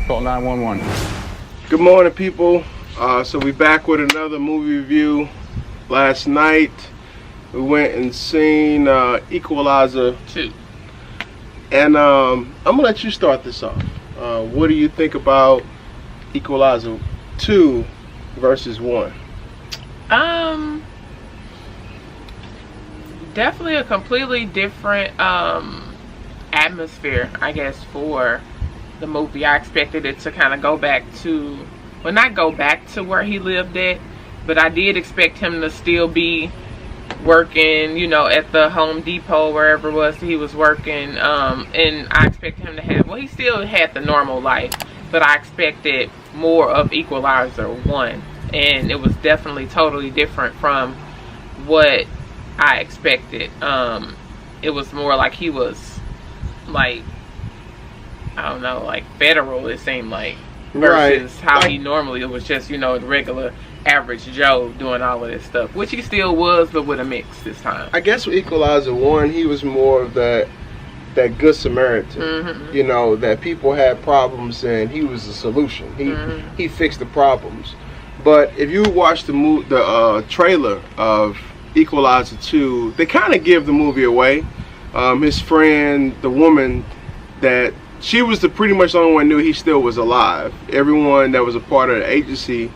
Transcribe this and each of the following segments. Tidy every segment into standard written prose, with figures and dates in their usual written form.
Call 911. Good morning, people. So we back with another movie review. Last night we went and seen Equalizer 2. And I'm gonna let you start this off. What do you think about Equalizer 2 versus 1? Definitely a completely different atmosphere, I guess, for the movie. I expected it to kind of go back to, well, not go back to where he lived at, but I did expect him to still be working, you know, at the Home Depot, wherever it was he was working, and I expected him to have, well, he still had the normal life, but I expected more of Equalizer 1, and it was definitely totally different from what I expected. It was more like he was, like, I don't know, like federal, it seemed like, versus how he normally, it was just, you know, the regular average Joe doing all of this stuff, which he still was, but with a mix this time. I guess with Equalizer 1, he was more of that good Samaritan. You know, that people had problems and he was the solution. He fixed the problems. But if you watch the trailer of Equalizer 2, they kind of give the movie away. His friend, the woman, that she was pretty much the only one knew he still was alive. Everyone that was a part of the agency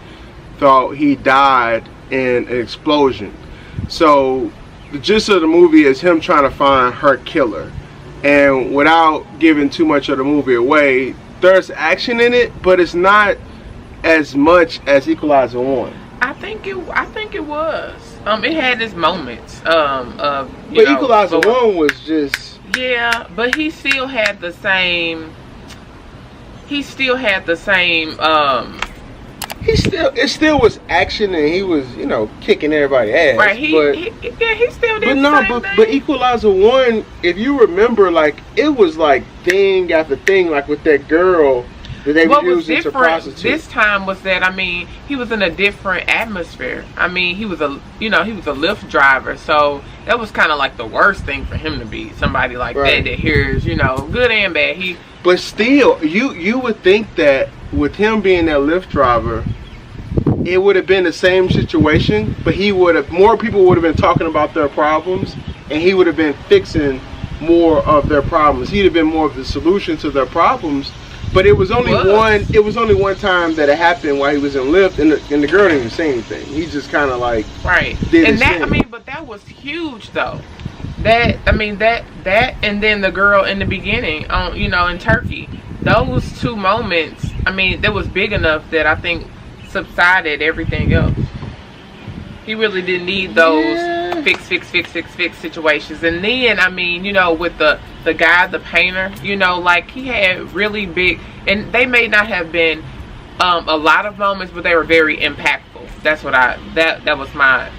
thought he died in an explosion. So the gist of the movie is him trying to find her killer. And without giving too much of the movie away, there's action in it, but it's not as much as Equalizer 1. I think it was. It had its moments. But Equalizer 1 was just, yeah, but he still had the same. It still was action, and he was, you know, kicking everybody's ass. Right. He still did. But Equalizer 1, if you remember, like, it was like thing after thing, like with that girl that they were using to prostitute. This time was that, I mean, he was in a different atmosphere. I mean, he was a Lyft driver, so that was kind of like the worst thing for him to be, somebody like that hears, you know, good and bad. But still, you would think that with him being that Lyft driver, it would have been the same situation, but more people would have been talking about their problems, and he would have been fixing more of their problems. He'd have been more of the solution to their problems. But it was only one. It was only one time that it happened while he was in Lyft, and the girl didn't even say anything. He just kind of like did his thing. I mean, but that was huge though. That and then the girl in the beginning, you know, in Turkey. Those two moments, I mean, that was big enough that I think subsided everything else. He really didn't need those fix situations. And then, I mean, you know, with the guy, the painter, you know, like, he had really big, and they may not have been a lot of moments, but they were very impactful. That's what that was my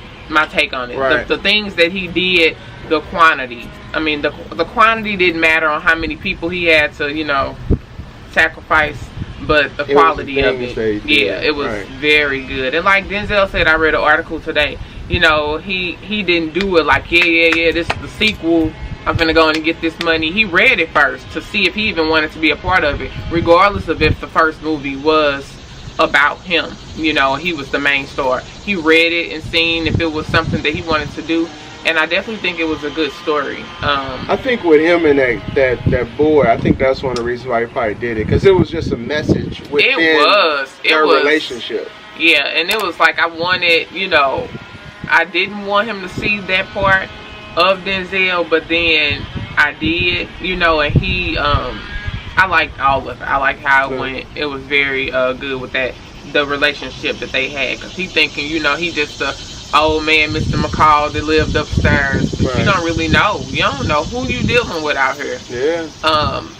take on it. Right. The things that he did, the quantity. I mean, the quantity didn't matter on how many people he had to, you know, sacrifice, but the quality of it, it was very good. And like Denzel said, I read an article today, you know, he didn't do it like, yeah, this is the sequel, I'm gonna go in and get this money. He read it first to see if he even wanted to be a part of it, regardless of if the first movie was about him, you know, he was the main star. He read it and seen if it was something that he wanted to do, and I definitely think it was a good story. I think with him and that boy, I think that's one of the reasons why he probably did it, because it was just a message within their relationship. Yeah, and it was like, I wanted, you know, I didn't want him to see that part of Denzel, but then I did, you know, and he, I liked all of it. I liked how it went. It was very good with the relationship that they had, because he thinking, you know, he just old man, Mr. McCall, that lived upstairs. But you don't really know. You don't know who you dealing with out here. Yeah.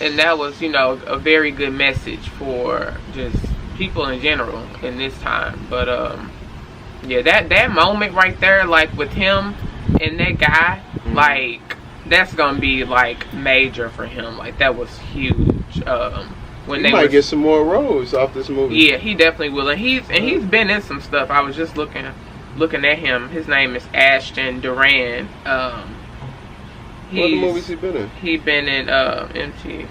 And that was, you know, a very good message for just people in general in this time. But yeah, that moment right there, like with him and that guy, like, that's gonna be like major for him. Like, that was huge. When he might get some more roles off this movie. Yeah, he definitely will. And he's been in some stuff. I was just looking at him. His name is Ashton Duran. What movies he been in? He been in MT.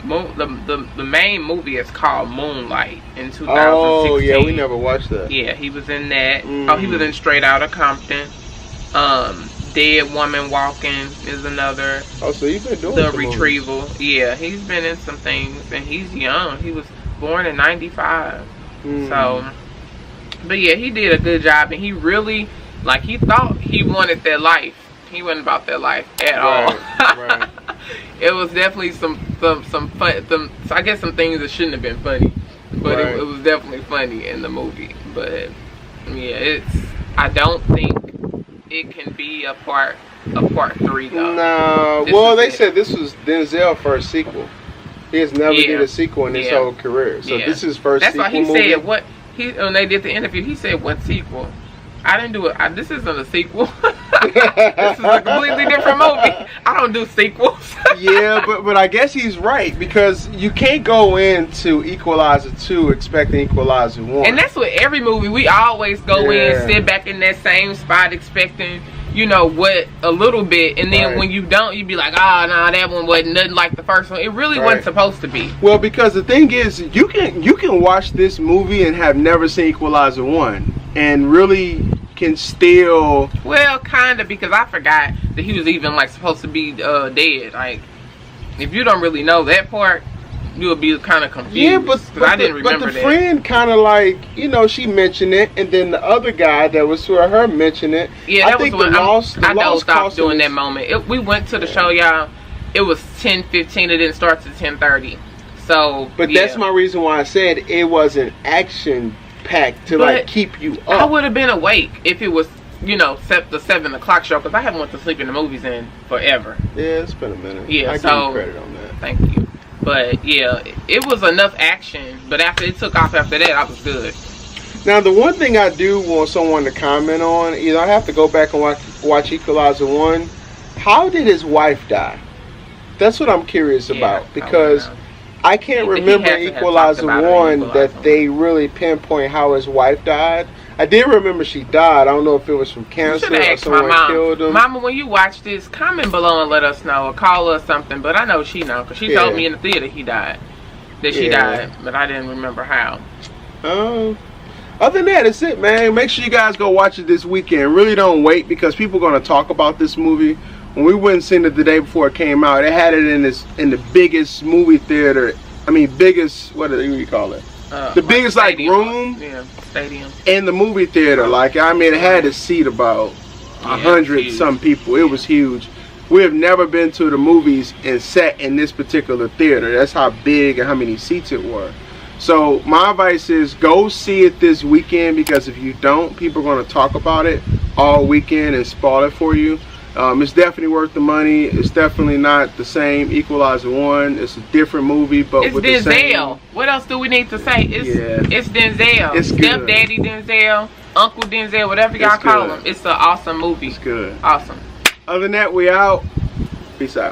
the main movie is called Moonlight in 2016. Oh yeah, we never watched that. Yeah, he was in that. Oh, he was in Straight Outta Compton. Dead Woman Walking is another. Oh, so you've been doing The some Retrieval. movies. Yeah, he's been in some things, and he's young. He was born in '95. So, but yeah, he did a good job, and he really, like, he thought he wanted that life. He wasn't about that life at all. Right. It was definitely some fun. I guess some things that shouldn't have been funny, but it was definitely funny in the movie. But yeah, I don't think it can be a part 3 though. No. Well, they said this was Denzel's first sequel. He has never did a sequel in his whole career, so this is his first. That's why he movie. said what when they did the interview. He said, "What sequel? I didn't do it. This isn't a sequel. This is a completely different movie. I don't do sequels." Yeah, but I guess he's right, because you can't go into Equalizer 2 expecting Equalizer 1. And that's what every movie, we always go in, sit back in that same spot expecting, you know, what a little bit, and then when you don't, you be like, oh no, that one wasn't nothing like the first one. It really wasn't supposed to be. Well, because the thing is, you can watch this movie and have never seen Equalizer 1 and really can still, well, kind of, because I forgot that he was even like supposed to be dead. Like, if you don't really know that part, you'll be kind of confused. Yeah, but I didn't remember but the friend kind of like, you know, she mentioned it, and then the other guy that was with her mentioned it. Yeah, that was when I dozed off during that was, moment. We went to the show, y'all. It was 10:15. It didn't start to 10:30. So, but that's my reason why I said it wasn't action packed to like keep you up. I would have been awake if it was, you know, the 7 o'clock show, because I haven't went to sleep in the movies in forever. Yeah, it's been a minute. Yeah, I give you credit on that. Thank you. But yeah, it was enough action. But after it took off after that, I was good. Now, the one thing I do want someone to comment on, you know, I have to go back and watch Equalizer 1. How did his wife die? That's what I'm curious about, because I can't remember Equalizer 1 that they really pinpoint how his wife died. I did remember she died. I don't know if it was from cancer or someone killed him. Mama, when you watch this, comment below and let us know, or call us something. But I know she know, because she told me in the theater he died. That she died, but I didn't remember how. Other than that, that's it, man. Make sure you guys go watch it this weekend. Really don't wait, because people are going to talk about this movie. When we went and seen it the day before it came out, they had it in the biggest movie theater. I mean, biggest, what do you call it? The biggest like room, stadium in the movie theater. Like, I mean, it had to seat about 100 some people. It was huge. We have never been to the movies and sat in this particular theater. That's how big and how many seats it were. So my advice is go see it this weekend, because if you don't, people are going to talk about it all weekend and spoil it for you. It's definitely worth the money. It's definitely not the same Equalizer 1. It's a different movie, but it's with Denzel. the same. What else do we need to say? It's Denzel. It's Stepdaddy Denzel, Uncle Denzel, whatever y'all call him. It's an awesome movie. It's good. Awesome. Other than that, we out. Peace out.